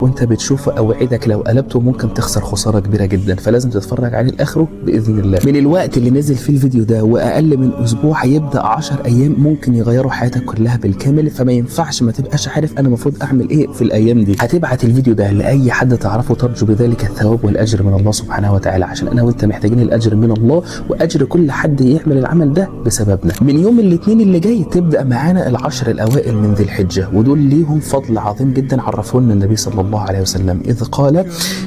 وانت بتشوفه اوعدك لو قلبته ممكن تخسر خساره كبيره جدا، فلازم تتفرج عليه لاخره باذن الله. من الوقت اللي نزل فيه الفيديو ده واقل من اسبوع هيبدا 10 ايام ممكن يغيروا حياتك كلها بالكامل، فما ينفعش ما تبقاش عارف انا المفروض اعمل ايه في الايام دي. هتبعت الفيديو ده لاي حد تعرفه ترجو بذلك الثواب والاجر من الله سبحانه وتعالى، عشان انا وانت محتاجين الاجر من الله واجر كل حد يعمل العمل ده بسببنا. من يوم الاثنين اللي جاي تبدا معانا العشر الاوائل من ذي الحجه، ودول ليهم فضل عظيم جدا عرفه لنا النبي صلى الله عليه وسلم إذ قال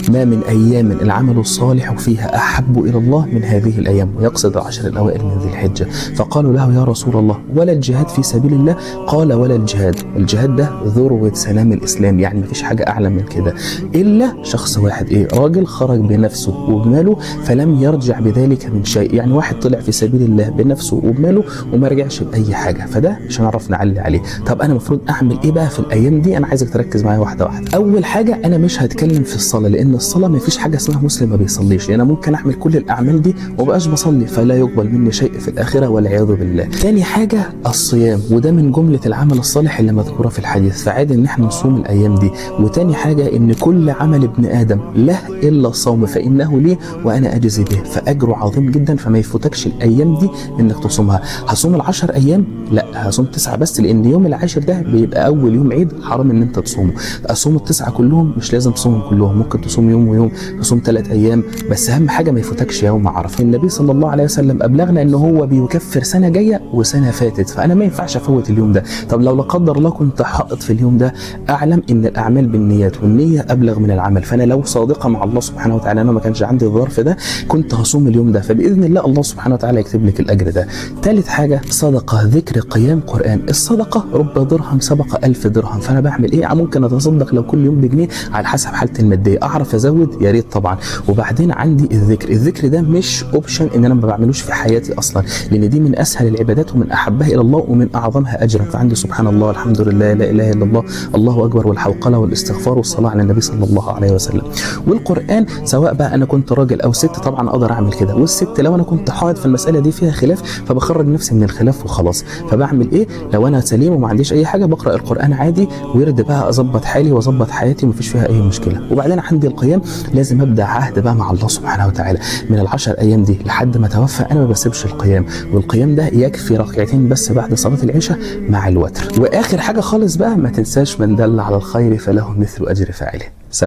ما من أيام العمل الصالح فيها أحب إلى الله من هذه الأيام، ويقصد العشر الأوائل من ذي الحجة. فقالوا له يا رسول الله ولا الجهاد في سبيل الله؟ قال ولا الجهاد. الجهاد ده ذروة سلام الإسلام، يعني مفيش حاجة أعلى من كده، إلا شخص واحد راجل خرج بنفسه وبماله فلم يرجع بذلك من شيء، يعني واحد طلع في سبيل الله بنفسه وبماله وما رجعش بأي حاجة، فده مش هنعرف نعلي عليه. طب أنا المفروض أعمل إيه بقى في الأيام دي؟ أنا عايزك تركز معايا واحدة واحدة. أول حاجة أنا مش هتكلم في الصلاة، لأن الصلاة ما فيش حاجة اسمها مسلم ما بيصليش، لأن أنا ممكن أعمل كل الأعمال دي ومبقاش بصلي فلا يقبل مني شيء في الآخرة والعياذ بالله. تاني حاجة الصيام، وده من جملة العمل الصالح اللي مذكورة في الحديث، فعادي إن احنا نصوم الأيام دي. وتاني حاجة إن كل عمل ابن آدم له إلا الصوم فإنه لي وأنا أجزي به، فأجره عظيم جدا، فما يفوتكش الأيام دي إنك تصومها. هصوم ال10 أيام؟ لا، هصوم 9 بس، لأن يوم العاشر ده بيبقى أول يوم عيد حرام إن أنت تصومه. أصوم ال9 كلهم؟ مش لازم تصومهم كلهم، ممكن تصوم يوم ويوم، تصوم 3 أيام، بس أهم حاجة ما يفوتكش يوم عرفة. النبي صلى الله عليه وسلم أبلغنا إن هو بيكفر سنة جاية وسنة فاتت، فأنا ما ينفعش أفوت اليوم ده. طب لو لا قدر الله كنت حائط في اليوم ده، أعلم إن الأعمال بالنيات والنية أبلغ من العمل، فأنا لو صادقة مع الله سبحانه وتعالى أنا ما كانش عندي الظرف ده كنت هصوم اليوم ده، فبإذن الله الله سبحانه وتعالى يكتب لك الأجر ده. ثالث حاجة صدقة، ذكر، قيام قرآن. الصدقة رب درهم سبق 1000 درهم، فأنا بعمل إيه؟ ممكن أتصدق لو كل يوم بجنيه على حسب حالتي المادية، أعرف أزود يا ريت طبعا. وبعدين عندي الذكر، الذكر ده مش اوبشن ان انا ما بعملوش في حياتي اصلا، لان دي من اسهل العبادات ومن احبها الى الله ومن اعظمها اجرا. فعندي سبحان الله، الحمد لله، لا اله الا الله، الله اكبر، والحوقله والاستغفار والصلاه على النبي صلى الله عليه وسلم. والقران سواء بقى انا كنت راجل او ست طبعا اقدر اعمل كده، والست لو انا كنت حائض فالمساله دي فيها خلاف، فبخرج نفسي من الخلاف وخلاص. فبعمل ايه؟ لو انا سليم وما عنديش اي حاجه بقرا القران عادي، ورد بقى اظبط حالي واظبط حياتي ومفيش فيها اي مشكله. وبعدين عندي القيام، لازم ابدا عهد بقى مع الله سبحانه وتعالى من ال10 ايام دي لحد ما توفى انا ما بسيبش القيام، والقيام ده يكفي ركعتين بس بعد صلاه العشاء مع الوتر. واخر حاجه خالص بقى، ما تنساش من دل على الخير فله مثل اجر فاعله.